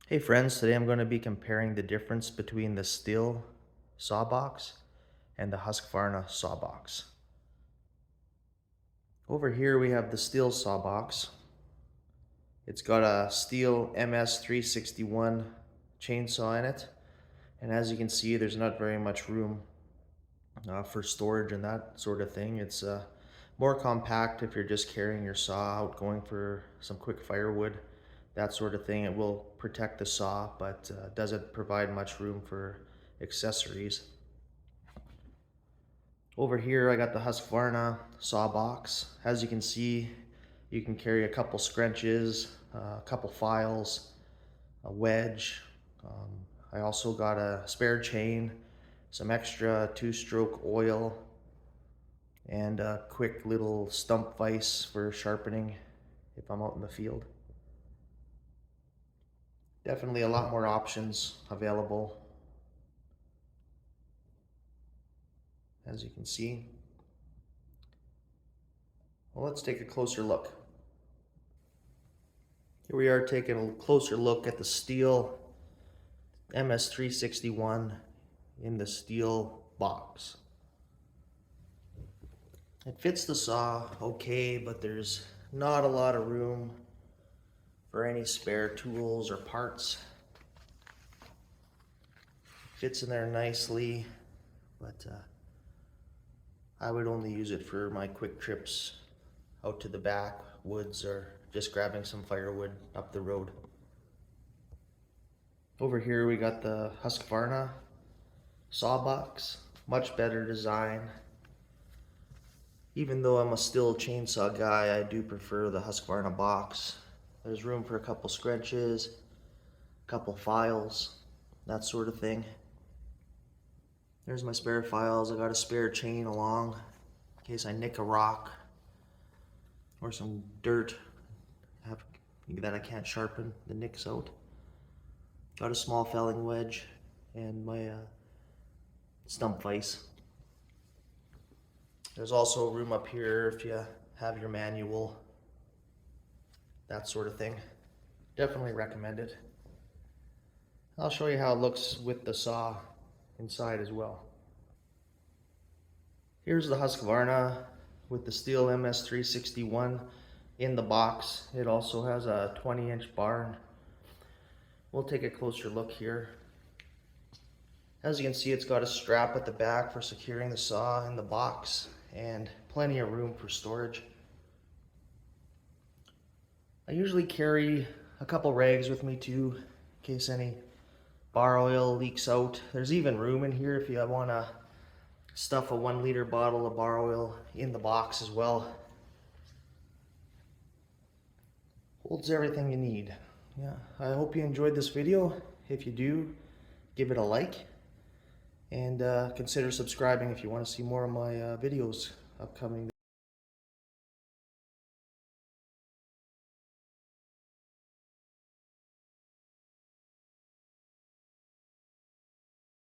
Hey friends, today I'm going to be comparing the difference between the Stihl saw box and the Husqvarna saw box. Over here we have the Stihl saw box. It's got a Stihl MS361 chainsaw in it, and as you can see there's not very much room for storage and that sort of thing. It's more compact if you're just carrying your saw out, going for some quick firewood, that sort of thing. It will protect the saw, but doesn't provide much room for accessories. Over here I got the Husqvarna saw box. As you can see, you can carry a couple scrunches, a couple files, a wedge. I also got a spare chain, some extra 2-stroke oil, and a quick little stump vise for sharpening if I'm out in the field. Definitely a lot more options available, as you can see. Well, let's take a closer look. Here we are taking a closer look at the Stihl MS361 in the Stihl box. It fits the saw okay, but there's not a lot of room for any spare tools or parts. Fits in there nicely, but I would only use it for my quick trips out to the backwoods or just grabbing some firewood up the road. Over here we got the Husqvarna saw box, much better design. Even though I'm a Stihl chainsaw guy, I do prefer the Husqvarna box. There's room for a couple scrunches, a couple files, that sort of thing. There's my spare files. I got a spare chain along in case I nick a rock or some dirt that I can't sharpen the nicks out. Got a small felling wedge and my stump vise. There's also room up here if you have your manual, that sort of thing. Definitely recommend it. I'll show you how it looks with the saw inside as well. Here's the Husqvarna with the Stihl MS361 in the box. It also has a 20-inch barn. We'll take a closer look here. As you can see, it's got a strap at the back for securing the saw in the box and plenty of room for storage. I usually carry a couple rags with me too, in case any bar oil leaks out. There's even room in here if you want to stuff a 1-liter bottle of bar oil in the box as well. Holds everything you need. Yeah, I hope you enjoyed this video. If you do, give it a like, and consider subscribing if you want to see more of my videos upcoming.